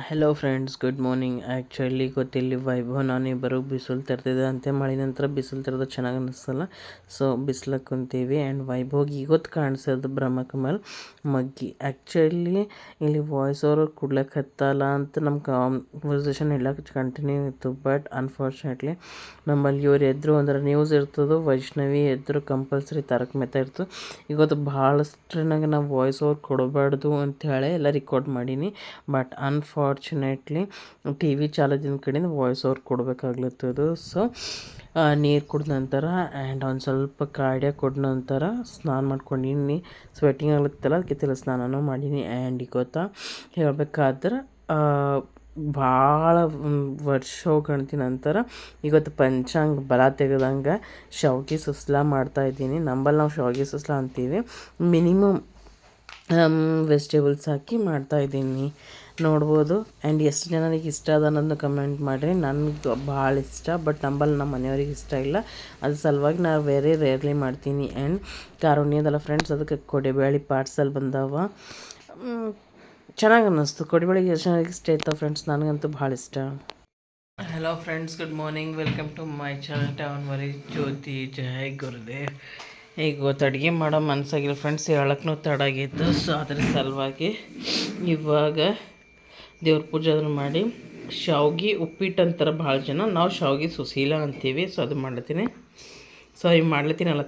Hello friends, good morning. Actually ಗೊತ್ತಿಲ್ಲಿ ವೈಭವ್ ನಾನಿಬ್ಬರು ಬಿಸಿಲು ತರ್ತಿದ್ದೆ ಅಂತೆ. ಮಳೆ ನಂತರ ಬಿಸಿಲು ತರೋದು ಚೆನ್ನಾಗಿ ಅನ್ನಿಸ್ತಲ್ಲ. ಸೊ ಬಿಸಿಲಾಗ ಕುಂತೀವಿ ಆ್ಯಂಡ್ ವೈಭವ್ಗೆ ಇವತ್ತು ಕಾಣಿಸೋದು ಬ್ರಹ್ಮಕಮಲ್ ಮಗ್ಗಿ. ಆ್ಯಕ್ಚುಲಿ ಇಲ್ಲಿ ವಾಯ್ಸ್ ಓವರ್ ಕೊಡ್ಲಿಕ್ಕೆ ಹತ್ತಲ್ಲ ಅಂತ ನಮ್ಮ ಕಾನ್ವರ್ಸೇಷನ್ ಹೇಳಕ್ಕೆ ಕಂಟಿನ್ಯೂ ಇತ್ತು. ಬಟ್ ಅನ್ಫಾರ್ಚುನೇಟ್ಲಿ ನಮ್ಮಲ್ಲಿ ಇವ್ರು ಎದ್ರು ಅಂದ್ರೆ ನ್ಯೂಸ್ ಇರ್ತದೆ, ವೈಷ್ಣವಿ ಎದ್ರು ಕಂಪಲ್ಸರಿ ತಾರಕ್ ಮೆಹ್ತಾ ಇರ್ತದೆ. ಇವತ್ತು ಭಾಳಷ್ಟ್ರನಾಗ ನಾವು ವಾಯ್ಸ್ ಓವರ್ ಕೊಡಬಾರ್ದು ಅಂಥೇಳಿ ಎಲ್ಲ ರೆಕಾರ್ಡ್ ಮಾಡೀನಿ. ಬಟ್ ಅನ್ಫಾರ್ಚುನೇಟ್ಲಿ ಟಿ ವಿ ಚಾಲೋದಿನ ಕಡೆಯಿಂದ ವಾಯ್ಸ್ ಓವರ್ ಕೊಡಬೇಕಾಗ್ಲತ್ತದು. ಸೊ ನೀರು ಕುಡ್ದ ನಂತರ ಆ್ಯಂಡ್ ಒಂದು ಸ್ವಲ್ಪ ಕಾಡ್ಯ ಕೊಟ್ಟ ನಂತರ ಸ್ನಾನ ಮಾಡ್ಕೊಂಡಿನಿ. ಸ್ವೆಟ್ಟಿಂಗ್ ಆಗ್ಲತ್ತಲ್ಲ, ಅದಕ್ಕೆ ಸ್ನಾನನೂ ಮಾಡೀನಿ. ಆ್ಯಂಡ್ ಗೊತ್ತಾ ಹೇಳ್ಬೇಕಾದ್ರೆ ಭಾಳ ವರ್ಷ ಗಣತಿ ನಂತರ ಇವತ್ತು ಪಂಚಾಂಗ ಬಲ ತೆಗೆದಂಗೆ ಶಾವ್ಗೆ ಸುಸ್ಲಾ ಮಾಡ್ತಾಯಿದ್ದೀನಿ. ನಂಬಲ್ಲಿ ನಾವು ಶಾವ್ಗೆ ಸುಸ್ಲಾ ಅಂತೀವಿ. ಮಿನಿಮಮ್ ವೆಜಿಟೇಬಲ್ಸ್ ಹಾಕಿ ಮಾಡ್ತಾಯಿದ್ದೀನಿ, ನೋಡ್ಬೋದು. ಆ್ಯಂಡ್ ಎಷ್ಟು ಜನರಿಗೆ ಇಷ್ಟ ಅದ ಅನ್ನೋದನ್ನ ಕಮೆಂಟ್ ಮಾಡಿರಿ. ನನಗೆ ಭಾಳ ಇಷ್ಟ, ಬಟ್ ನಂಬಲ್ಲಿ ನಮ್ಮ ಮನೆಯವ್ರಿಗೆ ಇಷ್ಟ ಇಲ್ಲ. ಅದ್ರ ಸಲುವಾಗಿ ನಾನು ವೆರಿ ರೇರ್ಲಿ ಮಾಡ್ತೀನಿ. ಆ್ಯಂಡ್ ಕಾರುಣ್ಯದಲ್ಲ ಫ್ರೆಂಡ್ಸ್, ಅದಕ್ಕೆ ಕೊಡೆಬೇಳೆ ಪಾರ್ಸಲ್ ಬಂದವ. ಚೆನ್ನಾಗಿ ಅನ್ನಿಸ್ತು. ಕೊಡೆಬೇಳೆಗೆ ಎಷ್ಟು ಜನರಿಗೆ ಇಷ್ಟ ಇರ್ತಾವೆ ಫ್ರೆಂಡ್ಸ್, ನನಗಂತೂ ಭಾಳ ಇಷ್ಟ. Hello friends, good morning. Welcome to my channel ಟವನ್ವರಿ ಜ್ಯೋತಿ. ಜೈ ಗುರುದೇವ್. ಈಗ ಇವತ್ತು ಅಡುಗೆ ಮಾಡೋ ಮನಸ್ಸಾಗಿಲ್ಲ ಫ್ರೆಂಡ್ಸ್, ಹೇಳಕ್ಕೂ ತಡಾಗಿತ್ತು. ಸೊ ಅದ್ರ ಸಲುವಾಗಿ ಇವಾಗ ದೇವ್ರ ಪೂಜೆ ಅದನ್ನು ಮಾಡಿ ಶಾವ್ಗೆ ಉಪ್ಪಿಟ್ಟು ಅಂತಾರೆ ಭಾಳ ಜನ, ನಾವು ಶಾವ್ಗೆ ಸುಶೀಲ ಅಂತೀವಿ. ಸೊ ಅದು ಮಾಡ್ಲತ್ತೀನಿ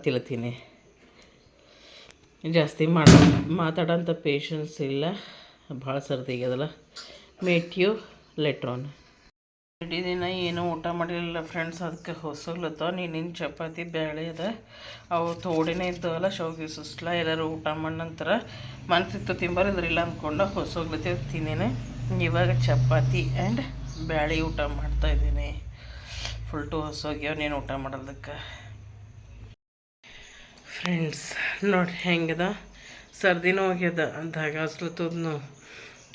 ತಿಳತೀನಿ. ಜಾಸ್ತಿ ಮಾತಾಡೋಂಥ ಪೇಷನ್ಸ್ ಇಲ್ಲ, ಭಾಳ ಸರ್ದಿ ಆಗ್ಯದಲ್ಲ. Mate you ಲೆಟ್ರಾನ್. ಇಡೀ ದಿನ ಏನೂ ಊಟ ಮಾಡಿರಲಿಲ್ಲ ಫ್ರೆಂಡ್ಸ್, ಅದಕ್ಕೆ ಹೊಸಗ್ಲತ್ತವ. ನೀನಿನ್ನು ಚಪಾತಿ ಬೇಳೆ ಅದ, ಅವು ತೋಡಿನೇ ಇದ್ದವಲ್ಲ ಶಾವ್ಗೆ ಸುಸ್ಲಾ. ಎಲ್ಲರೂ ಊಟ ಮಾಡಿ ನಂತರ ಮನಸ್ಸಿತ್ತು ತಿಂಬರಿದ್ರಿಲ್ಲ ಅಂದ್ಕೊಂಡು ಹೊಸಗ್ಲತ್ತಿ ತಿನ್ನೇನೆ. ಇವಾಗ ಚಪಾತಿ ಆ್ಯಂಡ್ ಬೇಳೆ ಊಟ ಮಾಡ್ತಾಯಿದ್ದೀನಿ. ಫುಲ್ ಟು ಹೊಸೋಗ್ಯಾವ ನೀನು ಊಟ ಮಾಡೋದಕ್ಕೆ ಫ್ರೆಂಡ್ಸ್. ನೋಡಿ ಹೆಂಗದ, ಸರ್ದಿನೂ ಹೋಗ್ಯದ ಅಂದಾಗ ಹಸ್ಲತ್ತದನು.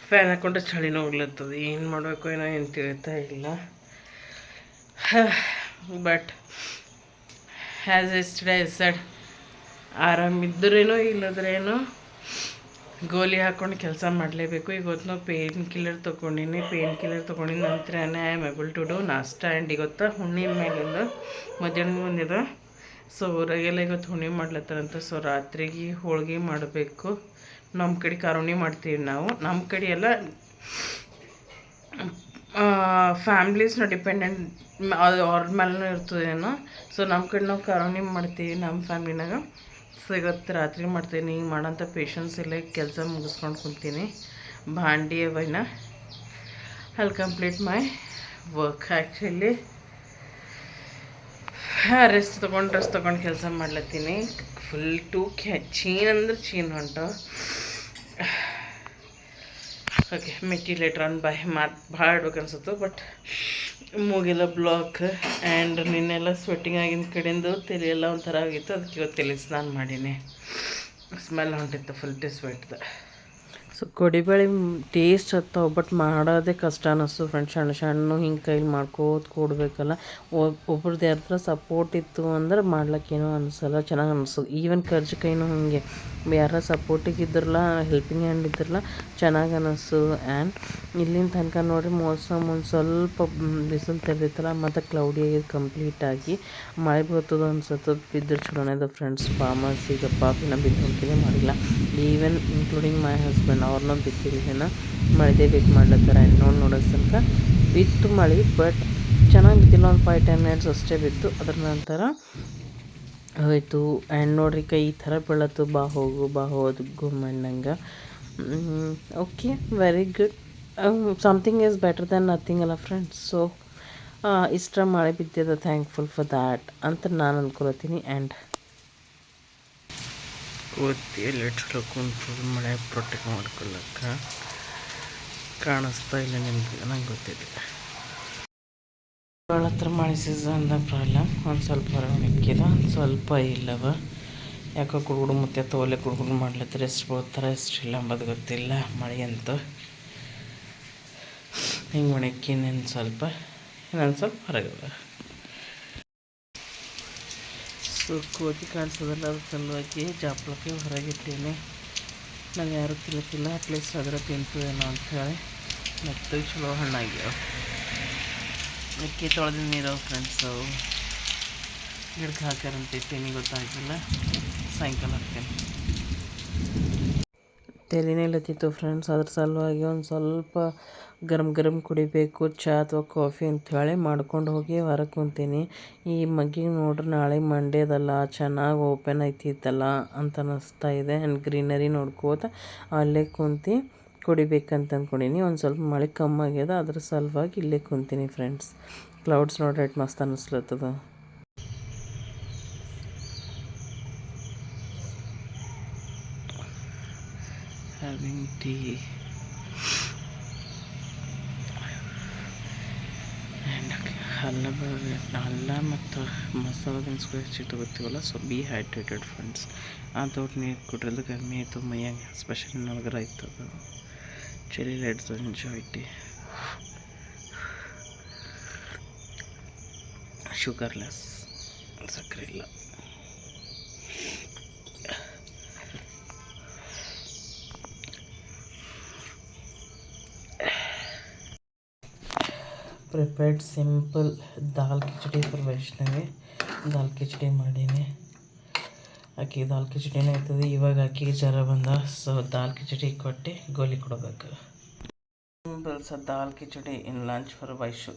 ಫ್ಯಾನ್ ಹಾಕ್ಕೊಂಡ್ರೆ ಚಳಿನೂ ಹೋಗ್ಲತ್ತದ. ಏನು ಮಾಡಬೇಕು ಏನೋ ಏನು ತಿಳಿತಾ ಇಲ್ಲ. ಬಟ್ ಹ್ಯಾಸ್ ಎಸ್ಟರ್ಡೇ ಸೆಡ್, ಆರಾಮಿದ್ದರೇನೋ ಇಲ್ಲದ್ರೇನೋ ಗೋಲಿ ಹಾಕ್ಕೊಂಡು ಕೆಲಸ ಮಾಡಲೇಬೇಕು. ಇವತ್ತು ಪೇನ್ ಕಿಲ್ಲರ್ ತೊಗೊಂಡಿನಿ. ಪೇನ್ ಕಿಲ್ಲರ್ ತೊಗೊಂಡಿನ ನಂತರ I am able to do ನಾಷ್ಟ. ಆ್ಯಂಡ್ ಇವತ್ತು ಹುಣ್ಣಿಮೆ ಮೇಲಿಂದ ಮಧ್ಯಾಹ್ನ ಬಂದಿದೆ. ಸೊ ಊರಾಗೆಲ್ಲ ಇವತ್ತು ಹುಣ್ಣಿಮೆ ಮಾಡ್ಲತ್ತಾರಂತ. ಸೊ ರಾತ್ರಿಗೆ ಹೋಳ್ಗೆ ಮಾಡಬೇಕು. ನಮ್ಮ ಕಡೆ ಕಾರುಣಿ ಮಾಡ್ತೀವಿ ನಾವು. ನಮ್ಮ ಕಡೆ ಎಲ್ಲ ಫ್ಯಾಮ್ಲೀಸ್ನ ಡಿಪೆಂಡೆಂಟ್ ಅವ್ರ ಮೇಲೂ ಇರ್ತದೇನೋ. ಸೊ ನಮ್ಮ ಕಡೆ ನಾವು ಕಾರುಣಿ ಮಾಡ್ತೀವಿ ನಮ್ಮ ಫ್ಯಾಮ್ಲಿನಾಗ. ಸೊ ಇವತ್ತು ರಾತ್ರಿ ಮಾಡ್ತೀನಿ. ಹಿಂಗೆ ಮಾಡೋಂಥ ಪೇಷನ್ಸ್ ಇಲ್ಲ. ಕೆಲಸ ಮುಗಿಸ್ಕೊಂಡು ಕುಂತೀನಿ. ಭಾಂಡಿ ಅವನ್ನ I'll complete my work. Actually rest ತೊಗೊಂಡು ಕೆಲಸ ಮಾಡ್ಲತ್ತೀನಿ. ಫುಲ್ ಟು ಚೀನ್ ಅಂದ್ರೆ ಚೀನ್ ಹೊಂಟ. ಓಕೆ, ಮಿಕ್ಕಿ ಲೇಟ್ರ್ ಆನ್ ಬಾಯ್. ಮಾತು ಭಾಳ ಇಡ್ಬೇಕು ಅನ್ಸುತ್ತೆ, ಬಟ್ ಮೂಗೆಲ್ಲ ಬ್ಲಾಕ್. ಆ್ಯಂಡ್ ನಿನ್ನೆಲ್ಲ ಸ್ವೆಟ್ಟಿಂಗ್ ಆಗಿನ ಕಡೆಯಿಂದ ತಲೆಯೆಲ್ಲ ಒಂಥರ ಆಗಿತ್ತು. ಅದಕ್ಕೆ ಇವತ್ತು ತಲೆ ಸ್ನಾನ ಮಾಡೀನಿ. ಸ್ಮೆಲ್ ಹೊಂಟಿತ್ತು ಫುಲ್ ಸ್ವೆಟ್ದು. ಸೊ ಕೊಡಿಬೇಳೆ ಟೇಸ್ಟ್ ಹತ್ತವು, ಬಟ್ ಮಾಡೋದೇ ಕಷ್ಟ ಅನ್ನಿಸ್ತು ಫ್ರೆಂಡ್ಸ್. ಸಣ್ಣ ಹಿಂಗೆ ಕೈಲಿ ಮಾಡ್ಕೋತ ಕೊಡಬೇಕಲ್ಲ. ಒಬ್ರದ್ದು ಯಾರ ಸಪೋರ್ಟ್ ಇತ್ತು ಅಂದ್ರೆ ಮಾಡ್ಲಿಕ್ಕೇನೋ ಅನಿಸಲ್ಲ, ಚೆನ್ನಾಗಿ ಅನಿಸೋದು. ಈವನ್ ಕರ್ಜಿಕಾಯಿನೂ ಹಾಗೆ ಯಾರ ಸಪೋರ್ಟಿಗೆ ಇದ್ರಲ್ಲ, ಹೆಲ್ಪಿಂಗ್ ಹ್ಯಾಂಡ್ ಇದ್ರಲ್ಲ, ಚೆನ್ನಾಗಿ ಅನ್ನಿಸೋದು. ಆ್ಯಂಡ್ ಇಲ್ಲಿನ ತನಕ ನೋಡಿರಿ ಮೋಸಮ್ ಒಂದು ಸ್ವಲ್ಪ ಬಿಸಿಲು ತೆರೆದಿತ್ತಲ್ಲ, ಮತ್ತು ಕ್ಲೌಡಿ ಆಗಿದೆ ಕಂಪ್ಲೀಟಾಗಿ. ಮಳೆ ಬರ್ತದೆ ಅನ್ಸುತ್ತೆ. ಬಿದ್ದರೆ ಚಲೋನೇ ಫ್ರೆಂಡ್ಸ್. ಫಾರ್ಮರ್ಸ್ ಈಗ ಪಾಪಿನ ಬಿತ್ತುವಂತಲೇ ಮಾಡಿಲ್ಲ. ಈವನ್ ಇನ್ಕ್ಲೂಡಿಂಗ್ ಮೈ ಹಸ್ಬೆಂಡ್, ಅವ್ರನ್ನ ಬಿತ್ತಿಲ್ಲ. ಮಳೆದೇ ಬೇಕು ಮಾಡ್ಲತ್ತಾರೆ. ನೋಡೋದು ತನಕ ಬಿತ್ತು ಮಳೆ, ಬಟ್ ಚೆನ್ನಾಗಿ ಬಿತ್ತಿಲ್ಲ. ಒಂದು 5-10 ಮಿನಿಟ್ಸ್ ಅಷ್ಟೇ ಬಿತ್ತು. ಅದ್ರ ನಂತರ ಹೋಯ್ತು. ಆ್ಯಂಡ್ ನೋಡ್ರಿ ಕೈ ಈ ಥರ ಬೀಳತ್ತು. ಬಾ ಹೋದು ಗುಮ್ಮಣ್ಣಂಗೆ. Okay, very good. Something is better than nothing ಅಲ್ಲ ಫ್ರೆಂಡ್ಸ್. ಸೊ ಇಷ್ಟ ಮಳೆ ಬಿದ್ದಿದೆ, ಥ್ಯಾಂಕ್ಫುಲ್ ಫಾರ್ ದ್ಯಾಟ್ ಅಂತ ನಾನು ಅಂದ್ಕೊಳ್ತೀನಿ. ಆ್ಯಂಡ್ ಗೊತ್ತಿಲ್ಲ ಚಲೋ ಕುಂತು ಮಳೆ ಪ್ರೊಟೆಕ್ಟ್ ಮಾಡ್ಕೊಳ್ಳೋಕ್ಕೆ ಕಾಣಿಸ್ತಾ ಇಲ್ಲ ನಿಮ್ಗೆ, ನಂಗೆ ಗೊತ್ತಿದೆ. ಭಾಳ ಹತ್ರ ಮಳೆ ಸೀಸನ್ದ ಪ್ರಾಬ್ಲಮ್. ಒಂದು ಸ್ವಲ್ಪ ಹೊರಗೆ ಇಕ್ಕಿದ, ಒಂದು ಸ್ವಲ್ಪ ಇಲ್ಲವ. ಯಾಕೋ ಕುಡ್ಗುಡು ಮತ್ತೆ ತೋಲೆ ಕುಡ್ಗುಡು ಮಾಡ್ಲತ್ತಾರೆ. ಎಷ್ಟು ಬೋಗ್ತಾರೆ ಎಷ್ಟು ಇಲ್ಲ ಅಂಬೋದು ಗೊತ್ತಿಲ್ಲ. ಮಳೆ ಅಂತೂ ಹಿಂಗೆ ಮಾಡಕ್ಕೆ ಇನ್ನೊಂದು ಸ್ವಲ್ಪ ಹೊರಗದ. ಸೊ ಕೋತಿ ಕಾಣಿಸೋದಲ್ಲ, ಅದ್ರ ಸಲುವಾಗಿ ಜಾಪ್ಲಕ್ಕೆ ಹೊರಗಿಟ್ಟೀನಿ. ನಾವು ಯಾರೂ ತಿನ್ನಕ್ಕಿಲ್ಲ, ಅಟ್ಲೀಸ್ಟ್ ಅದರ ತಿಂತೀವೇನೋ ಅಂಥೇಳಿ. ಮತ್ತು ಚಲೋ ಹಣ್ಣಾಗ್ಯಾವ. ಅಕ್ಕಿ ತೊಳೆದ ನೀರು ಫ್ರೆಂಡ್ಸು ಗಿಡಕ್ಕೆ ಹಾಕ್ಯಾರಂತೈತಿ, ನೀ ಗೊತ್ತಾಗಿಲ್ಲ. ಸಾಯಂಕಾಲ ಹಾಕ್ತೇನೆ. ತಲೆನೇ ಲತ್ತಿತ್ತು ಫ್ರೆಂಡ್ಸ್, ಅದ್ರ ಸಲುವಾಗಿ ಒಂದು ಸ್ವಲ್ಪ ಗರಂ ಗರಂ ಕುಡಿಬೇಕು ಚಹಾ ಅಥವಾ ಕಾಫಿ ಅಂಥೇಳಿ ಮಾಡ್ಕೊಂಡು ಹೋಗಿ ಹೊರಗೆ ಕುಂತೀನಿ. ಈ ಮಗ್ಗಿಗೆ ನೋಡ್ರಿ ನಾಳೆ ಮಂಡ್ಯದಲ್ಲ, ಚೆನ್ನಾಗಿ ಓಪನ್ ಐತಿತ್ತಲ್ಲ ಅಂತ ಅನ್ನಿಸ್ತಾ ಇದೆ. ಆ್ಯಂಡ್ ಗ್ರೀನರಿ ನೋಡ್ಕೋತ ಅಲ್ಲೇ ಕುಂತು ಕುಡಿಬೇಕಂತ ಅಂದ್ಕೊಂಡೀನಿ. ಒಂದು ಸ್ವಲ್ಪ ಮಳೆ ಕಮ್ಮಾಗ್ಯದ, ಅದ್ರ ಸಲುವಾಗಿ ಇಲ್ಲೇ ಕುಂತೀನಿ ಫ್ರೆಂಡ್ಸ್. ಕ್ಲೌಡ್ಸ್ ನೋಡ್ರಿ ಎಷ್ಟು ಮಸ್ತ್ ಅನ್ನಿಸ್ಲತ್ತದ. having tea and ಅಲ್ಲ ಮತ್ತು ಮಸಾಲೆ ದಿನಸುಗಳು ಹೆಚ್ಚಿಗೆ ತಗೋತೀವಲ್ಲ, ಸೊ ಬಿ ಹೈಡ್ರೇಟೆಡ್ ಫ್ರೆಂಡ್ಸ್. ಅದು ನೀರು ಕುಡ್ರದ್ದು ಕಮ್ಮಿ ಆಯಿತು ಮೈಯಾಗ, ಸ್ಪೆಷಲಿ ನಲ್ಗರ ಆಯ್ತದ. Chilly let's enjoy tea, sugarless, ಸಕ್ಕರೆ ಇಲ್ಲ. Prepared simple dal khichdi for Vaishnavi. ದಾಲ್ ಕಿಚಡಿ ಮಾಡೀನಿ. ಆಕೆ ದಾಲ್ ಕಿಚಡಿನೇ ಇರ್ತದೆ. ಇವಾಗ ಆಕೆಗೆ ಜ್ವರ ಬಂದ, ಸೊ ದಾಲ್ ಕಿಚಡಿ ಕೊಟ್ಟು ಗೋಲಿ ಕೊಡಬೇಕು. Simple dal khichdi in lunch for Vaishu.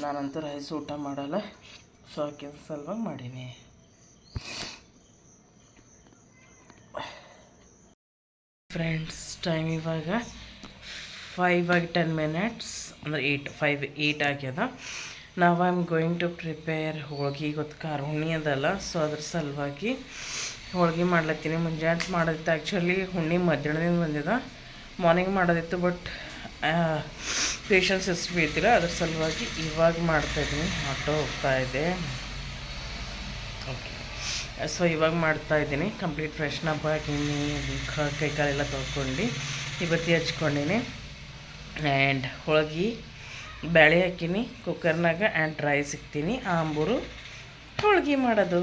ನಾನಂತೂ ರೈಸ್ ಊಟ ಮಾಡಲ್ಲ, ಸೊ ಆಕೆ ಸಲುವಾಗಿ ಮಾಡೀನಿ. ಫ್ರೆಂಡ್ಸ್ ಟೈಮ್ ಇವಾಗ 5:10 ಅಂದರೆ 8 ಆಗ್ಯದ. ನಾವು I am going to prepare holige. ಗೊತ್ತು ಹುಣ್ಣಿ ಅದಲ್ಲ, ಸೊ ಅದ್ರ ಸಲುವಾಗಿ ಹೋಳ್ಗೆ ಮಾಡ್ಲತ್ತೀನಿ. ಮುಂಜಾನೆ ಮಾಡೋದಿತ್ತು, ಆ್ಯಕ್ಚುಲಿ ಹುಣ್ಣಿ ಮಧ್ಯಾಹ್ನದಿಂದ ಬಂದಿದೆ. ಮಾರ್ನಿಂಗ್ ಮಾಡೋದಿತ್ತು, ಬಟ್ ಪೇಷನ್ಸ್ ಎಷ್ಟು ಬೀಳ್ತಿಲ್ಲ, ಅದ್ರ ಸಲುವಾಗಿ ಇವಾಗ ಮಾಡ್ತಾಯಿದ್ದೀನಿ. ಆಟೋ ಹೋಗ್ತಾಯಿದೆ. ಓಕೆ, ಸೊ ಇವಾಗ ಮಾಡ್ತಾಯಿದ್ದೀನಿ. ಕಂಪ್ಲೀಟ್ ಫ್ರೆಶ್ನಪ್ ಹಾಕೀನಿ, ಕೈ ಕಾಲೆಲ್ಲ ತೊಳ್ಕೊಂಡು ಇವತ್ತಿ ಹಚ್ಕೊಂಡೀನಿ. ಆ್ಯಂಡ್ ಹೋಳ್ಗೆ ಬೇಳೆ ಹಾಕೀನಿ ಕುಕ್ಕರ್ನಾಗ, ಆ್ಯಂಡ್ ರೈಸ್ ಇಕ್ತೀನಿ. ಆಂಬೂರು ಹೋಳ್ಗೆ ಮಾಡೋದು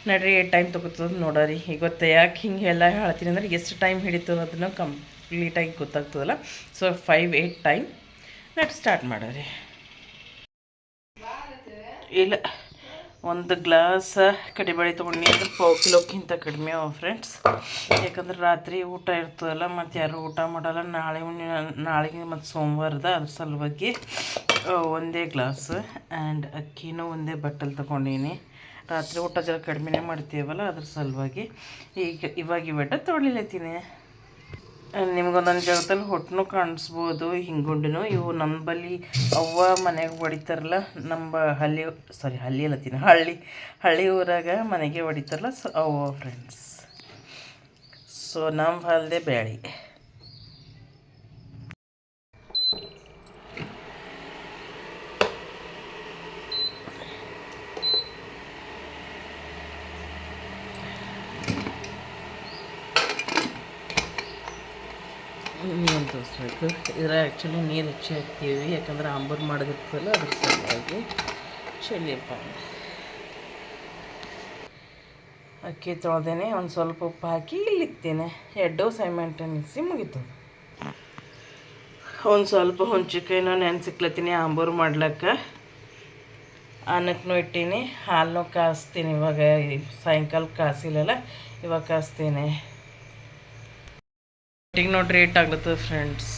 ನಡ್ರಿ. ಎಷ್ಟು ಟೈಮ್ ತೊಗೋತದ ನೋಡರಿ. ಇವತ್ತು ಯಾಕೆ ಹಿಂಗೆ ಎಲ್ಲ ಹೇಳ್ತೀನಿ ಅಂದ್ರೆ ಎಷ್ಟು ಟೈಮ್ ಹಿಡಿತದೆ ಅದನ್ನು ಕಂಪ್ಲೀಟಾಗಿ ಗೊತ್ತಾಗ್ತದಲ್ಲ. ಸೊ 5-8 ಟೈಮ್ ಸ್ಟಾರ್ಟ್ ಮಾಡೋರಿ. ಇಲ್ಲ, ಒಂದು ಗ್ಲಾಸ್ ಕಡಿಬೇಳೆ ತೊಗೊಂಡು ಅಂದ್ರೆ 1 ಕಿಲೋಕ್ಕಿಂತ ಕಡಿಮೆ ಅವ ಫ್ರೆಂಡ್ಸ್. ಯಾಕಂದ್ರೆ ರಾತ್ರಿ ಊಟ ಇರ್ತದಲ್ಲ, ಮತ್ತು ಯಾರು ಊಟ ಮಾಡಲ್ಲ. ನಾಳೆಗೆ ಮತ್ತು ಸೋಮವಾರದ, ಅದ್ರ ಸಲುವಾಗಿ ಒಂದೇ ಗ್ಲಾಸ್. ಆ್ಯಂಡ್ ಅಕ್ಕಿನೂ ಒಂದೇ ಬಟ್ಟಲ್ ತೊಗೊಂಡೀನಿ. ರಾತ್ರಿ ಊಟ ಜರ ಕಡಿಮೆನೇ ಮಾಡ್ತೀವಲ್ಲ, ಅದ್ರ ಸಲುವಾಗಿ ಇವಾಗ ಇವೆಟ್ಟ ತೊಳಿಲತ್ತೀನಿ. ನಿಮ್ಗೊಂದೊಂದು ಜಾಗದಲ್ಲಿ ಹೊಟ್ಟನು ಕಾಣಿಸ್ಬೋದು, ಹಿಂಗುಂಡಿನೂ. ಇವು ನಮ್ಮ ಬಳಿ ಅವ್ವ ಮನೆಗೆ ಹೊಡಿತಾರಲ್ಲ, ನಮ್ಮ ಹಳ್ಳಿ ಊರಾಗ ಮನೆಗೆ ಹೊಡಿತಾರಲ್ಲ, ಸೊ ಅವ್ವ ಫ್ರೆಂಡ್ಸ್. ಸೊ ನಮ್ಮ ಹೊಲದೇ ಬ್ಯಾಳಿ. ನೀರು ತೋರಿಸ್ಬೇಕು. ಇದ್ರ ಆ್ಯಕ್ಚುಲಿ ನೀರು ಹೆಚ್ಚಿ ಹಾಕ್ತೀವಿ, ಯಾಕಂದ್ರೆ ಆಂಬೂರು ಮಾಡೋದಿರ್ತಲ್ಲ, ಅದ್ರ ಸಲುವಾಗಿ. ಚಲಿಯಪ್ಪ, ಅಕ್ಕಿ ತೊಳೆದೇನೆ, ಒಂದು ಸ್ವಲ್ಪ ಉಪ್ಪು ಹಾಕಿ ಇಲ್ಲಿಕ್ತೇನೆ. 2 ಸೈಮೆಂಟೇನಿಯಸ್ಸಿ ಮುಗಿತು. ಒಂದು ಸ್ವಲ್ಪ ಹುಂಚಿಕಾಯಿನ ನೆನೆಸಿಕ್ಲತ್ತೀನಿ ಆಂಬೂರು ಮಾಡ್ಲಿಕ್ಕೆ. ಅನ್ನಕ್ಕೂ ಇಟ್ಟೀನಿ, ಹಾಲನ್ನು ಕಾಸ್ತೀನಿ. ಇವಾಗ ಸಾಯಂಕಾಲ ಕಾಸಿಲ್ಲಲ್ಲ, ಇವಾಗ ಕಾಸ್ತೀನಿ. ಈಗ ನೋಡ್ರಿ ಏಟ್ ಆಗ್ಲತ್ತದ ಫ್ರೆಂಡ್ಸ್.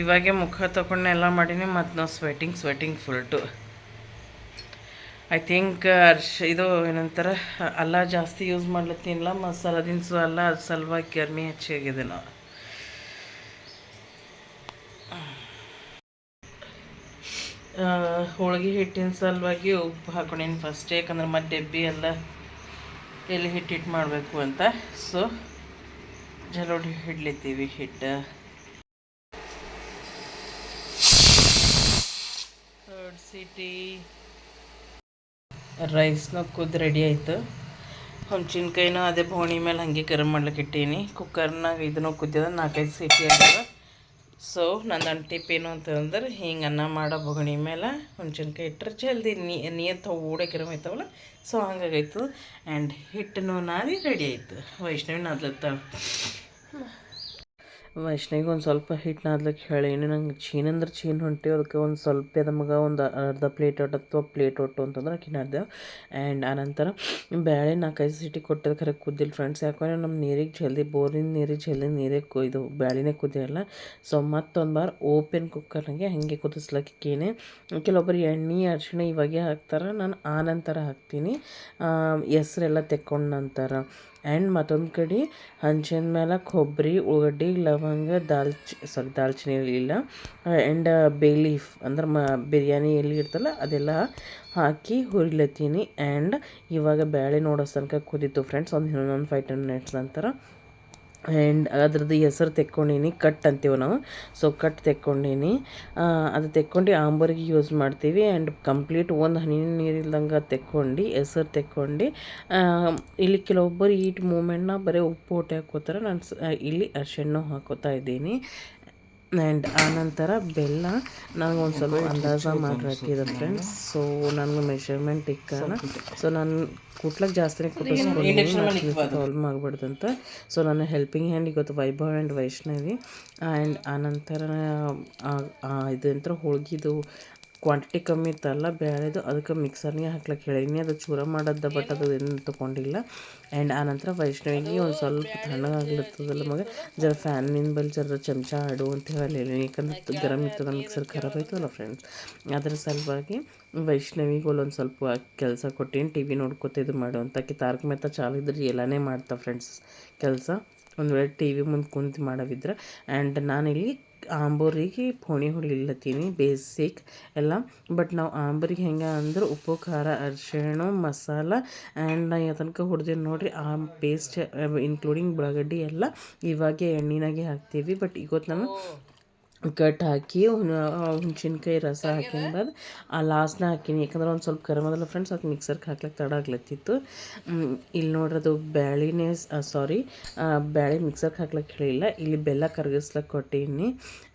ಇವಾಗೆ ಮುಖ ತಗೊಂಡು ಎಲ್ಲ ಮಾಡೀನಿ, ಮತ್ತು ನಾವು ಸ್ವೆಟಿಂಗ್ ಫುಲ್ಟು. ಐ ಥಿಂಕ್ ಇದು ಏನಂತಾರೆ, ಅಲ್ಲ ಜಾಸ್ತಿ ಯೂಸ್ ಮಾಡ್ಲತ್ತೀನಿಲ್ಲ, ಮಸಾಲ ದಿನಸು ಅಲ್ಲ, ಅದು ಸಲುವಾಗಿ ಕಮ್ಮಿ ಹೆಚ್ಚಾಗಿದೆ. ನಾವು ಹೋಳ್ಗೆ ಹಿಟ್ಟಿನ ಸಲುವಾಗಿ ಉಪ್ಪು ಹಾಕೊಂಡೀನಿ ಫಸ್ಟ್, ಯಾಕಂದ್ರೆ ಮತ್ತು ಡಬ್ಬಿ ಎಲ್ಲ ಎಲ್ಲಿ ಹಿಟ್ಟು ಮಾಡಬೇಕು ಅಂತ. ಸೊ ಜಲೋಡಿ ಹಿಡ್ಲಿತ್ತೀವಿ ಹಿಟ್ಟು. 3rd ಸೀಟಿ. ರೈಸ್ನ ಕುದ್ದು ರೆಡಿ ಆಯಿತು. ಹುಂಚಿನ್ಕಾಯಿನೂ ಅದೇ ಬೋಣಿ ಮೇಲೆ ಹಾಗೆ ಗರಂ ಮಾಡ್ಲಿಕ್ಕೆ ಇಟ್ಟೀನಿ. ಕುಕ್ಕರ್ನಾಗ ಇದನ್ನು ಕುದ್ದಿದ 4-5 ಸೀಟಿ ಆಗ್ಯಾವ. ಸೊ ನನ್ನ ಟಿಪ್ ಏನು ಅಂತಂದ್ರೆ, ಹಿಂಗೆ ಅನ್ನ ಮಾಡೋ ಬೋಗಣಿ ಮೇಲೆ ಹುಂಚಿನ್ಕಾಯಿ ಇಟ್ಟರೆ ಜಲ್ದಿ ನೀರು ತೋಡೆ ಗರಂ ಆಯ್ತವಲ್ಲ, ಸೊ ಹಂಗಾಗೈತು. ಆ್ಯಂಡ್ ಹಿಟ್ಟನ್ನು ನಾದಿ ರೆಡಿ ಆಯಿತು. ವೈಷ್ಣವಿ ನಾದ್ಲತ್ತಾಳ. ವೈಷ್ಣವಿಗೆ ಒಂದು ಸ್ವಲ್ಪ ಹಿಟ್ಟು ನಾದ್ಲಿಕ್ಕೆ ಹೇಳೀನಿ. ನಂಗೆ ಚೀನ್ ಅಂದ್ರೆ ಚೀನ್ ಹೊಂಟಿ, ಅದಕ್ಕೆ ಒಂದು ಸ್ವಲ್ಪ ಅದ ಮಗ ಒಂದು ಅರ್ಧ ಪ್ಲೇಟ್ ಒಟ್ಟು ಅಥವಾ ಪ್ಲೇಟ್ ಒಟ್ಟು ಅಂತಂದ್ರೆ ಆಕೆ ನಾದ್ದೆ. ಆ್ಯಂಡ್ ಆನಂತರ ಬೇಳೆ 4-5 ಸೀಟಿ ಕೊಟ್ಟದ ಖರೆ ಕುದ್ದಿಲ್ಲ ಫ್ರೆಂಡ್ಸ್. ಯಾಕಂದರೆ ನಮ್ಮ ನೀರಿಗೆ ಜಲ್ದಿ ಬೋರಿನ ನೀರಿಗೆ ಜಲ್ದಿ ನೀರೇ ಇದು ಬೇಳೆನೇ ಕುದಿಯಲ್ಲ. ಸೊ ಮತ್ತೊಂದು ಬಾರ್ ಓಪನ್ ಕುಕ್ಕರ್ನಾಗೆ ಹಾಗೆ ಕುದಿಸ್ಲಿಕ್ಕೇನೆ. ಕೆಲವೊಬ್ಬರು ಎಣ್ಣೆ ಅರಿಶಿಣ ಇವಾಗೆ ಹಾಕ್ತಾರೆ, ನಾನು ಆ ನಂತರ ಹಾಕ್ತೀನಿ ಹೆಸ್ರೆಲ್ಲ ತೆಕ್ಕೊಂಡ ನಂತರ. ಆ್ಯಂಡ್ ಮತ್ತೊಂದು ಕಡೆ ಹಂಚಿನ ಮೇಲೆ ಕೊಬ್ಬರಿ, ಉಳ್ಳಾಗಡ್ಡಿ, ಲವಂಗ, ದಾಲ್ಚಿನ್ನಿ ಇಲ್ಲ ಆ್ಯಂಡ್ ಬೇ ಲೀಫ್ ಅಂದ್ರೆ ಬಿರಿಯಾನಿ ಎಲೆ ಇರ್ತಲ್ಲ ಅದೆಲ್ಲ ಹಾಕಿ ಹುರಿಲತ್ತೀನಿ. ಆ್ಯಂಡ್ ಇವಾಗ ಬೇಳೆ ನೋಡೋ ತನಕ ಕುದೀತು ಫ್ರೆಂಡ್ಸ್, ಒಂದು 5-10 ಮಿನಿಟ್ಸ್ ನಂತರ. ಆ್ಯಂಡ್ ಅದ್ರದ್ದು ಹೆಸರು ತೆಕ್ಕೊಂಡೀನಿ, ಕಟ್ ಅಂತೀವಿ ನಾವು. ಸೊ ಕಟ್ ತೆಕ್ಕೊಂಡೀನಿ, ಅದು ತೆಕ್ಕೊಂಡು ಆಂಬೂರಿಗೆ ಯೂಸ್ ಮಾಡ್ತೀವಿ. ಆ್ಯಂಡ್ ಕಂಪ್ಲೀಟ್ ಒಂದು ಹನಿ ನೀರಿಲ್ದಂಗೆ ತೆಕ್ಕೊಂಡು ಹೆಸರು ತೆಕ್ಕೊಂಡು ಇಲ್ಲಿ ಕೆಲವೊಬ್ಬರು ಈಟ್ ಮೂಮೆಂಟ್ನ ಬರೀ ಉಪ್ಪು ಹೊಟ್ಟೆ ಹಾಕೋತಾರೆ. ನಾನು ಇಲ್ಲಿ ಅರಿಶಿಣ ಹಾಕೋತಾ ಇದ್ದೀನಿ. ಆ್ಯಂಡ್ ಆನಂತರ ಬೆಲ್ಲ ನನಗೆ ಒಂದು ಸ್ವಲ್ಪ ಅಂದಾಜು ಮಾಡಿರಾಕಿದೆ ಫ್ರೆಂಡ್ಸ್. ಸೊ ನನಗೆ ಮೆಷರ್ಮೆಂಟ್ ಇಕ್ಕಾನ. ಸೊ ನಾನು ಕುಟ್ಲಕ್ಕೆ ಜಾಸ್ತಿನೇ ಕುಟ್ಟಿಸ್ಕೊಂಡು ಸಾಲ್ವ್ ಆಗ್ಬಿಡ್ದಂತ. ಸೊ ನನ್ನ ಹೆಲ್ಪಿಂಗ್ ಹ್ಯಾಂಡ್ ಇವತ್ತು ವೈಭವ್ ಆ್ಯಂಡ್ ವೈಷ್ಣವಿ. ಆ್ಯಂಡ್ ಆನಂತರ ಇದಂತರ ಹೋಳ್ಗಿದು ಕ್ವಾಂಟಿಟಿ ಕಮ್ಮಿ ಇತ್ತಲ್ಲ ಬೇಳೆದು, ಅದಕ್ಕೆ ಮಿಕ್ಸರ್ನಿಗೆ ಹಾಕ್ಲಿಕ್ಕೆ ಹೇಳೀನಿ. ಅದು ಚೂರ ಮಾಡೋದ, ಬಟ್ ಅದು ಏನು ತೊಗೊಂಡಿಲ್ಲ. ಆ್ಯಂಡ್ ಆನಂತರ ವೈಷ್ಣವಿಗೆ ಒಂದು ಸ್ವಲ್ಪ ತಣ್ಣಗಾಗ್ಲತ್ತದಲ್ಲ ಮಗ, ಜರ ಫ್ಯಾನಿನ ಬಲ್ಲಿ ಜರ ಚಮಚ ಆಡು ಅಂತ ಹೇಳಿ, ಯಾಕಂದ್ರೆ ಗರಮ್ ಇರ್ತದ, ಮಿಕ್ಸರ್ ಖರಾಬ್ ಆಯ್ತಲ್ಲ ಫ್ರೆಂಡ್ಸ್. ಅದರ ಸಲುವಾಗಿ ವೈಷ್ಣವಿಗೆ ಒಂದು ಸ್ವಲ್ಪ ಕೆಲಸ ಕೊಟ್ಟೀನಿ, ಟಿ ವಿ ನೋಡ್ಕೊತ ಇದು ಮಾಡುವಂತ. ತಾರಕ ಮೆಹತಾ ಚಾಲು ಇದ್ರೆ ಎಲ್ಲನೇ ಮಾಡ್ತಾ ಫ್ರೆಂಡ್ಸ್ ಕೆಲಸ, ಒಂದು ವೇಳೆ ಟಿ ವಿ ಮುಂದೆ ಕುಂತು ಮಾಡೋವಿದ್ರೆ. ಆ್ಯಂಡ್ ನಾನಿಲ್ಲಿ ಆಂಬೂರಿಗೆ ಪೋಣಿ ಹೊಡಿಲತ್ತೀನಿ ಬೇಸಿಕ್ ಎಲ್ಲ. ಬಟ್ ನಾವು ಆಂಬೂರಿಗೆ ಹೆಂಗೆ ಅಂದ್ರೆ ಉಪ್ಪು, ಖಾರ, ಅರಿಶಿಣ, ಮಸಾಲ ಆ್ಯಂಡ್ ನಾ ತನಕ ಹೊಡೆದೇನು ನೋಡಿರಿ ಆ ಪೇಸ್ಟ್ ಇನ್ಕ್ಲೂಡಿಂಗ್ ಉಳ್ಳಾಗಡ್ಡಿ ಎಲ್ಲ ಇವಾಗೆ ಎಣ್ಣೆನಾಗೆ ಹಾಕ್ತೀವಿ. ಬಟ್ ಇವತ್ತು ನಾನು ಕಟ್ ಹಾಕಿ ಹುಣ್ಸಿನ್ಕಾಯಿ ರಸ ಹಾಕಿಂಬಾರ್ದು ಆ ಲಾಸ್ಟ್ನ ಹಾಕೀನಿ, ಯಾಕಂದ್ರೆ ಒಂದು ಸ್ವಲ್ಪ ಗರಮ್ ಅದಲ್ಲ ಫ್ರೆಂಡ್ಸ್, ಅದು ಮಿಕ್ಸರ್ಗೆ ಹಾಕ್ಲಿಕ್ಕೆ ತಡ ಆಗ್ಲತ್ತಿತ್ತು. ಇಲ್ಲಿ ನೋಡ್ರದು ಬ್ಯಾಳಿನೇ ಬ್ಯಾಳೆ ಮಿಕ್ಸರ್ಗೆ ಹಾಕ್ಲಿಕ್ಕೆ ಹೇಳಿಲ್ಲ, ಇಲ್ಲಿ ಬೆಲ್ಲ ಕರಗಿಸ್ಲಿಕ್ಕೆ ಕೊಟ್ಟೀನಿ.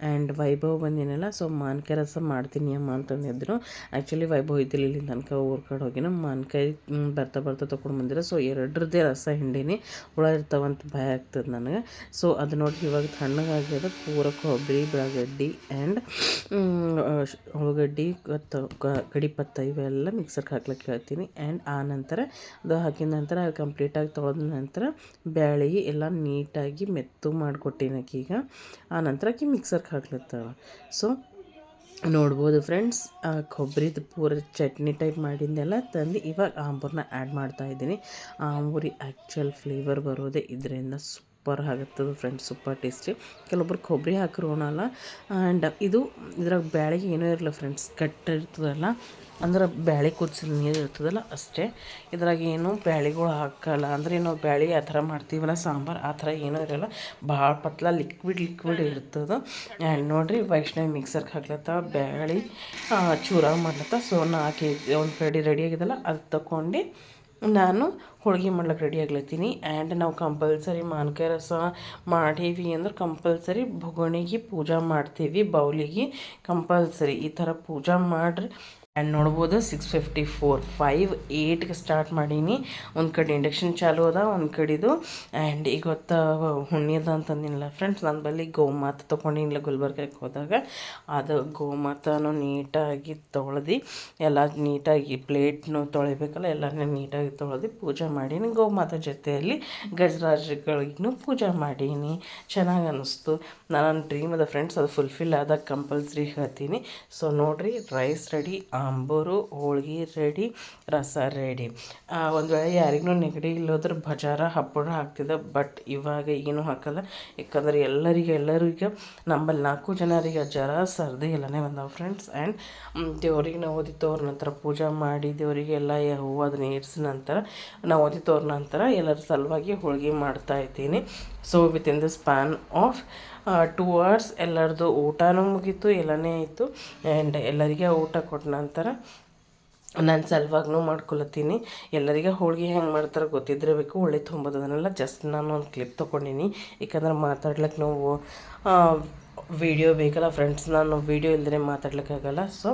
ಆ್ಯಂಡ್ ವೈಭವ್ ಬಂದಿನಲ್ಲ, ಸೊ ಮಾನ್ಕಾಯಿ ರಸ ಮಾಡ್ತೀನಿ ಅಮ್ಮ ಅಂತಂದಿದ್ರು. ಆ್ಯಕ್ಚುಲಿ ವೈಭವ್ ಇದ್ದಿಲ್ಲ ಇಲ್ಲಿ ತನಕ ಊರ ಕಡೆ ಹೋಗಿನ, ಮಾನ್ಕಾಯಿ ಬರ್ತಾ ತೊಗೊಂಡು ಬಂದಿರೋ. ಸೊ ಎರಡರದ್ದೇ ರಸ ಹಿಂಡೀನಿ, ಹುಳ ಇರ್ತಾವಂತ ಭಯ ಆಗ್ತದೆ ನನಗೆ. ಸೊ ಅದು ನೋಡಿ ಇವಾಗ ತಣ್ಣಗಾಗ್ಯದ, ಪೂರ ಕೊಬ್ಬರಿ, ಬೆಳಗಡ್ಡಿ ಆ್ಯಂಡ್ ಉಳ್ಳಾಗಡ್ಡಿ, ಕಡಿಪತ್ತ ಇವೆಲ್ಲ ಮಿಕ್ಸರ್ಗೆ ಹಾಕ್ಲಿಕ್ಕೆ ಹೇಳ್ತೀನಿ. ಆ್ಯಂಡ್ ಆ ನಂತರ ಅದು ಹಾಕಿದ ನಂತರ ಅದು ಕಂಪ್ಲೀಟಾಗಿ ತೊಳೆದ ನಂತರ ಬ್ಯಾಳೆ ಎಲ್ಲ ನೀಟಾಗಿ ಮೆತ್ತು ಮಾಡಿಕೊಟ್ಟೀನಿ ಆಕೀಗ. ಆ ನಂತರ ಆಕಿ ಮಿಕ್ಸರ್ಗೆ ಹಾಕ್ಲತ್ತಾಳೆ. ಸೊ ನೋಡ್ಬೋದು ಫ್ರೆಂಡ್ಸ್, ಕೊಬ್ಬರಿದು ಪೂರ ಚಟ್ನಿ ಟೈಪ್ ಮಾಡಿದ್ದೆಲ್ಲ ತಂದು ಇವಾಗ ಆಂಬೂರನ್ನ ಆ್ಯಡ್ ಮಾಡ್ತಾಯಿದ್ದೀನಿ. ಆಂಬೂರಿ ಆ್ಯಕ್ಚುಯಲ್ ಫ್ಲೇವರ್ ಬರೋದೇ ಇದರಿಂದ ಸೂಪರ್ ಆಗುತ್ತದೆ ಫ್ರೆಂಡ್ಸ್, ಸೂಪರ್ ಟೇಸ್ಟಿ. ಕೆಲವೊಬ್ರು ಕೊಬ್ಬರಿ ಹಾಕಿರೋಣಲ್ಲ. ಆ್ಯಂಡ್ ಇದ್ರಾಗ ಬ್ಯಾಳೆಗೆ ಏನೂ ಇರಲ್ಲ ಫ್ರೆಂಡ್ಸ್, ಗಟ್ಟ ಇರ್ತದಲ್ಲ, ಅಂದ್ರೆ ಬ್ಯಾಳೆ ಕುದಿಸಿದ ನೀರು ಇರ್ತದಲ್ಲ ಅಷ್ಟೇ. ಇದ್ರಾಗ ಏನು ಬ್ಯಾಳೆಗಳು ಹಾಕಲ್ಲ, ಅಂದರೆ ನಾವು ಬ್ಯಾಳೆ ಆ ಥರ ಮಾಡ್ತೀವಲ್ಲ ಸಾಂಬಾರು, ಆ ಥರ ಏನೂ ಇರೋಲ್ಲ, ಭಾಳ ಪತ್ಲ ಲಿಕ್ವಿಡ್ ಇರ್ತದೆ. ಆ್ಯಂಡ್ ನೋಡಿರಿ ವೈಷ್ಣವಿ ಮಿಕ್ಸರ್ಗೆ ಹಾಕ್ಲತ್ತ, ಬ್ಯಾಳೆ ಚೂರ ಮಾಡ್ಲತ್ತ. ಸೊ ಒಂದು ಕಡೆ ರೆಡಿಯಾಗಿದಲ್ಲ, ಅದು ತಗೊಂಡು ನಾನು ಹೋಳ್ಗೆ ಮಾಡ್ಲಿಕ್ಕೆ ರೆಡಿ ಆಗ್ಲತ್ತೀನಿ. ಆ್ಯಂಡ್ ನಾವು ಕಂಪಲ್ಸರಿ ಮಾನ್ಕಾಯಿ ರಸ ಮಾಡೀವಿ ಅಂದ್ರೆ ಕಂಪಲ್ಸರಿ ಭೊಗಣಿಗೆ ಪೂಜೆ ಮಾಡ್ತೀವಿ, ಬೌಲಿಗೆ ಕಂಪಲ್ಸರಿ ಈ ಥರ ಪೂಜೆ ಮಾಡಿರಿ. ಆ್ಯಂಡ್ ನೋಡ್ಬೋದು 6:54, 5:08ಗೆ ಸ್ಟಾರ್ಟ್ ಮಾಡೀನಿ. ಒಂದು ಕಡೆ ಇಂಡಕ್ಷನ್ ಚಾಲು ಅದ, ಒಂದು ಕಡೆದು. ಆ್ಯಂಡ್ ಇವತ್ತು ಹುಣ್ಣಿ ಅದ ಅಂತಂದಿನಿಲ್ಲ ಫ್ರೆಂಡ್ಸ್, ನನ್ನ ಬಳಿ ಗೋಮಾತೆ ತೊಗೊಂಡಿನಿಲ್ಲ ಗುಲ್ಬರ್ಗಕ್ಕೆ ಹೋದಾಗ. ಅದು ಗೋಮಾತನೂ ನೀಟಾಗಿ ತೊಳೆದು ಎಲ್ಲ ನೀಟಾಗಿ ಪ್ಲೇಟ್ನು ತೊಳಿಬೇಕಲ್ಲ, ಎಲ್ಲನೂ ನೀಟಾಗಿ ತೊಳೆದು ಪೂಜೆ ಮಾಡೀನಿ. ಗೋಮಾತೆ ಜೊತೆಯಲ್ಲಿ ಗಜರಾಜ್ಗಳಿಗೂ ಪೂಜೆ ಮಾಡೀನಿ. ಚೆನ್ನಾಗಿ ಅನ್ನಿಸ್ತು. ನನ್ನ ಡ್ರೀಮ್ ಅದ ಫ್ರೆಂಡ್ಸ್, ಅದು ಫುಲ್ಫಿಲ್ ಆದಾಗ ಕಂಪಲ್ಸರಿ ಹೇಳ್ತೀನಿ. ಸೊ ನೋಡಿರಿ, ರೈಸ್ ರೆಡಿ, ಆಂಬೂರು ಹೋಳ್ಗೆ ರೆಡಿ, ರಸ ರೆಡಿ. ಒಂದು ವೇಳೆ ಯಾರಿಗೂ ನೆಗಡಿ ಇಲ್ಲೋದ್ರೆ ಬಜಾರ ಹಪ್ಪಳ ಹಾಕ್ತಿದ್ದೆ, ಬಟ್ ಇವಾಗ ಏನೂ ಹಾಕಲ್ಲ. ಯಾಕಂದ್ರೆ ಎಲ್ಲರಿಗೆ ನಮ್ಮಲ್ಲಿ 4 ಜನರಿಗೆ ಜ್ವರ, ಸರ್ದಿ ಎಲ್ಲನೇ ಬಂದಾವೆ ಫ್ರೆಂಡ್ಸ್. ಆ್ಯಂಡ್ ದೇವ್ರಿಗೆ ನಾವು ಓದಿ ತೋರ್ ನಂತರ ಪೂಜೆ ಮಾಡಿ ದೇವರಿಗೆಲ್ಲ ಹೂವು ಅದನ್ನ ಏರ್ಸಿದ ನಂತರ ನಾವು ಓದಿ ತೋರ್ ನಂತರ ಎಲ್ಲರ ಸಲುವಾಗಿ ಹೋಳ್ಗೆ ಮಾಡ್ತಾಯಿದ್ದೀನಿ. So within the span of 2 hours ಎಲ್ಲರದು ಊಟನೂ ಮುಗೀತು, ಎಲ್ಲನೇ ಆಯಿತು. ಆ್ಯಂಡ್ ಎಲ್ಲರಿಗೆ ಊಟ ಕೊಟ್ಟ ನಂತರ ನಾನು ಸಲುವಾಗೂ ಮಾಡ್ಕೊಳತ್ತೀನಿ. ಎಲ್ಲರಿಗೆ ಹೋಳ್ಗೆ ಹೆಂಗೆ ಮಾಡ್ತಾರೆ ಗೊತ್ತಿದ್ದಿರಬೇಕು. ಒಳ್ಳೆ ತುಂಬೋದನ್ನೆಲ್ಲ ಜಸ್ಟ್ ನಾನು ಒಂದು ಕ್ಲಿಪ್ ತೊಗೊಂಡಿನಿ, ಯಾಕಂದ್ರೆ ಮಾತಾಡ್ಲಿಕ್ಕೆ ನಾವು ವಿಡಿಯೋ ಬೇಕಲ್ಲ ಫ್ರೆಂಡ್ಸ್, ನಾನು ವೀಡಿಯೋ ಇಲ್ಲದೇ ಮಾತಾಡ್ಲಿಕ್ಕಾಗಲ್ಲ. ಸೊ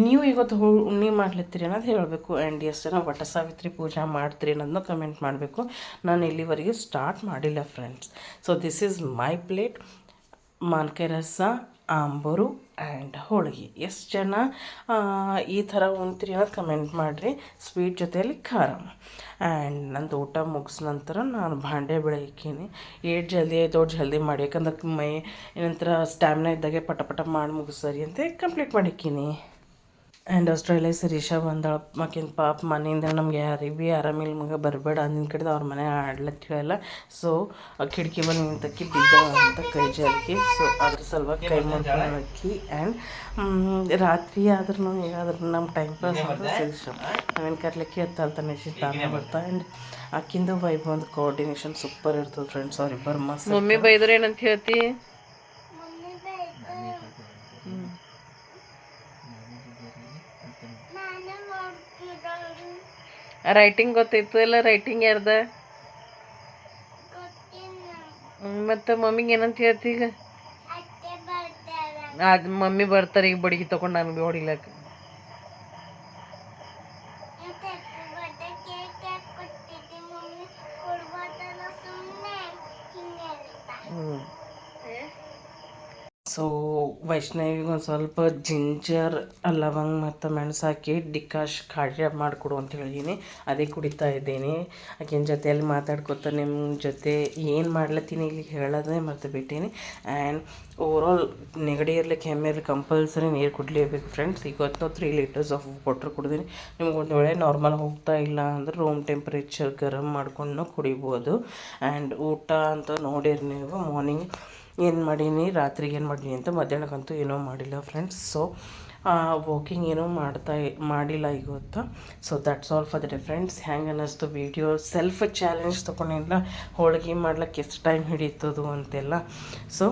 ನೀವು ಇವತ್ತು ಉಣ್ಣಿ ಮಾಡ್ಲತ್ತೀರಿ ಅನ್ನೋದು ಹೇಳಬೇಕು. ಆ್ಯಂಡ್ ಎಷ್ಟು ಜನ ವಟ ಸಾವಿತ್ರಿ ಪೂಜೆ ಮಾಡ್ತೀರಿ ಅನ್ನೋದನ್ನ ಕಮೆಂಟ್ ಮಾಡಬೇಕು. ನಾನು ಇಲ್ಲಿವರೆಗೆ ಸ್ಟಾರ್ಟ್ ಮಾಡಿಲ್ಲ friends. So this is my plate. ಮಾನ್ಕಾಯಿ ರಸ, ಆಂಬೂರು ಆ್ಯಂಡ್ ಹೋಳಿಗೆ. ಎಷ್ಟು ಜನ ಈ ಥರ ಉಣ್ತೀರಿ ಅನ್ನೋದು ಕಮೆಂಟ್ ಮಾಡಿರಿ. ಸ್ವೀಟ್ ಜೊತೆಯಲ್ಲಿ ಖಾರ. ಆ್ಯಂಡ್ ನಂದು ಊಟ ಮುಗಿಸ್ ನಂತರ ನಾನು ಭಾಂಡೆ ಬೆಳಗ್ತೀನಿ. ಏಟ್ ಜಲ್ದಿ ಆಯ್ತು ಜಲ್ದಿ ಮಾಡಿ, ಯಾಕಂದ್ರೆ ಮೈ ಏನಂತರ ಸ್ಟ್ಯಾಮಿನಾ ಇದ್ದಾಗೆ ಪಟ ಪಟ ಮಾಡಿ ಮುಗಿಸರಿ ಅಂತ ಕಂಪ್ಲೀಟ್ ಮಾಡಿಕ್ಕಿನಿ. ಆ್ಯಂಡ್ ಅಷ್ಟರಲ್ಲೇ ಶಿರೀಷಾ ಬಂದಾಳ. ಆಕಿನ ಪಾಪ ಮನೆಯಿಂದ ನಮ್ಗೆ ಯಾರಿಗೆ ಭೀ ಆರಾಮಿಲ್ಲ ಮಗ ಬರಬೇಡ ಅಂದಿನ ಕಡೆದು ಅವ್ರ ಮನೆ ಆಡ್ಲತ್ತಿರಲ್ಲ. ಸೊ ಕಿಟಕಿ ಬಂದು ನಿಂತಕ್ಕಿ ಬಿದ್ದ ಅಂತ ಕೈ ಜಾರಿಗೆ. ಸೊ ಅದ್ರ ಸಲುವಾಗಿ ಕೈ ಮಾಡ್ಕೊಳ್ಳೋಕ್ಕಿ. ಆ್ಯಂಡ್ ರಾತ್ರಿ ಆದ್ರೂ ಹೇಗಾದ್ರೂ ನಮ್ಮ ಟೈಮ್ ಪಾಸ್ ಅಂತ ಶಿರೀಷಾ ನಾವೇನು ಕರ್ಲಿಕ್ಕೆ ಎತ್ತಲ್ತಾನೆ ತಾನೇ ಬರ್ತಾ. ಆ್ಯಂಡ್ ಆಕಿಂದು ವೈಬ್ ಒಂದು ಕೋಆರ್ಡಿನೇಷನ್ ಸೂಪರ್ ಇರ್ತದೆ ಫ್ರೆಂಡ್ಸ್. ಅವ್ರಿಬ್ಬರು ಮಸ್ತ್. ಮಮ್ಮಿ ಬೈದ್ರೆ ಏನಂತ ಹೇಳ್ತಿ? ರೈಟಿಂಗ್ ಗೊತ್ತೈತು ಇಲ್ಲ? ರೈಟಿಂಗ್ ಯಾರ್ದ? ಮತ್ತು ಮಮ್ಮಿಗೆ ಏನಂತ ಹೇಳ್ತಿ ಈಗ? ಅದು ಮಮ್ಮಿ ಬರ್ತಾರೆ ಈಗ ಬಡಿಗೆ ತೊಗೊಂಡು ನನಗೆ ಹೊಡಿಲಕ್ಕ. ಸೊ ವೈಷ್ಣವಿಗೆ ಒಂದು ಸ್ವಲ್ಪ ಜಿಂಜರ್, ಲವಂಗ ಮತ್ತು ಮೆಣಸು ಹಾಕಿ ಡಿಕಾಶ್ ಖಾರ ಮಾಡಿಕೊಡು ಅಂತ ಹೇಳಿದ್ದೀನಿ. ಅದೇ ಕುಡಿತಾ ಇದ್ದೀನಿ. ಆಕಿನ ಜೊತೆಯಲ್ಲಿ ಮಾತಾಡ್ಕೊತ ನಿಮ್ಮ ಜೊತೆ ಏನು ಮಾಡ್ಲತ್ತೀನಿ ಇಲ್ಲಿ ಹೇಳೋದೇ ಮರ್ತು ಬಿಟ್ಟೀನಿ. ಆ್ಯಂಡ್ ಓವರಾಲ್ ನೆಗಡಿ ಇರ್ಲಿಕ್ಕೆ ಕೆಮ್ಮು ಇರ್ಲಿಕ್ಕೆ ಕಂಪಲ್ಸರಿ ನೀರು ಕುಡಲೇಬೇಕು ಫ್ರೆಂಡ್ಸ್. ಇವತ್ತು 3 ಲೀಟರ್ಸ್ ಆಫ್ ವಾಟರ್ ಕುಡಿದೀನಿ. ನಿಮ್ಗೆ ಒಂದು ವೇಳೆ ನಾರ್ಮಲ್ ಹೋಗ್ತಾ ಇಲ್ಲ ಅಂದ್ರೆ ರೂಮ್ ಟೆಂಪ್ರೇಚರ್ ಗರಂ ಮಾಡ್ಕೊಂಡು ಕುಡಿಬೋದು. ಆ್ಯಂಡ್ ಊಟ ಅಂತ ನೋಡಿರಿ ನೀವು ಮಾರ್ನಿಂಗ್ ಏನು ಮಾಡೀನಿ, ರಾತ್ರಿಗೆ ಏನು ಮಾಡೀನಿ ಅಂತ. ಮಧ್ಯಾಹ್ನಕ್ಕಂತೂ ಏನೂ ಮಾಡಿಲ್ಲ ಫ್ರೆಂಡ್ಸ್. ಸೊ ವಾಕಿಂಗ್ ಏನೂ ಮಾಡಿಲ್ಲ ಇವತ್ತು. So that's all for the day friends. ಹೆಂಗೆ ಅನ್ನಿಸ್ತು ವೀಡಿಯೋ? ಸೆಲ್ಫ್ ಚಾಲೆಂಜ್ ತೊಗೊಂಡಿಲ್ಲ, ಹೋಳಿಗೆ ಮಾಡ್ಲಿಕ್ಕೆ ಎಷ್ಟು ಟೈಮ್ ಹಿಡಿತದು ಅಂತೆಲ್ಲ. So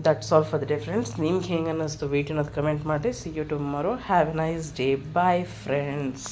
that's all for the day friends. ನಿಮ್ಗೆ ಹೆಂಗೆ ಅನ್ನಿಸ್ತು ವೀಡಿಯೋನದು ಕಮೆಂಟ್ ಮಾಡಿ. See you tomorrow. Have a nice day. Bye friends.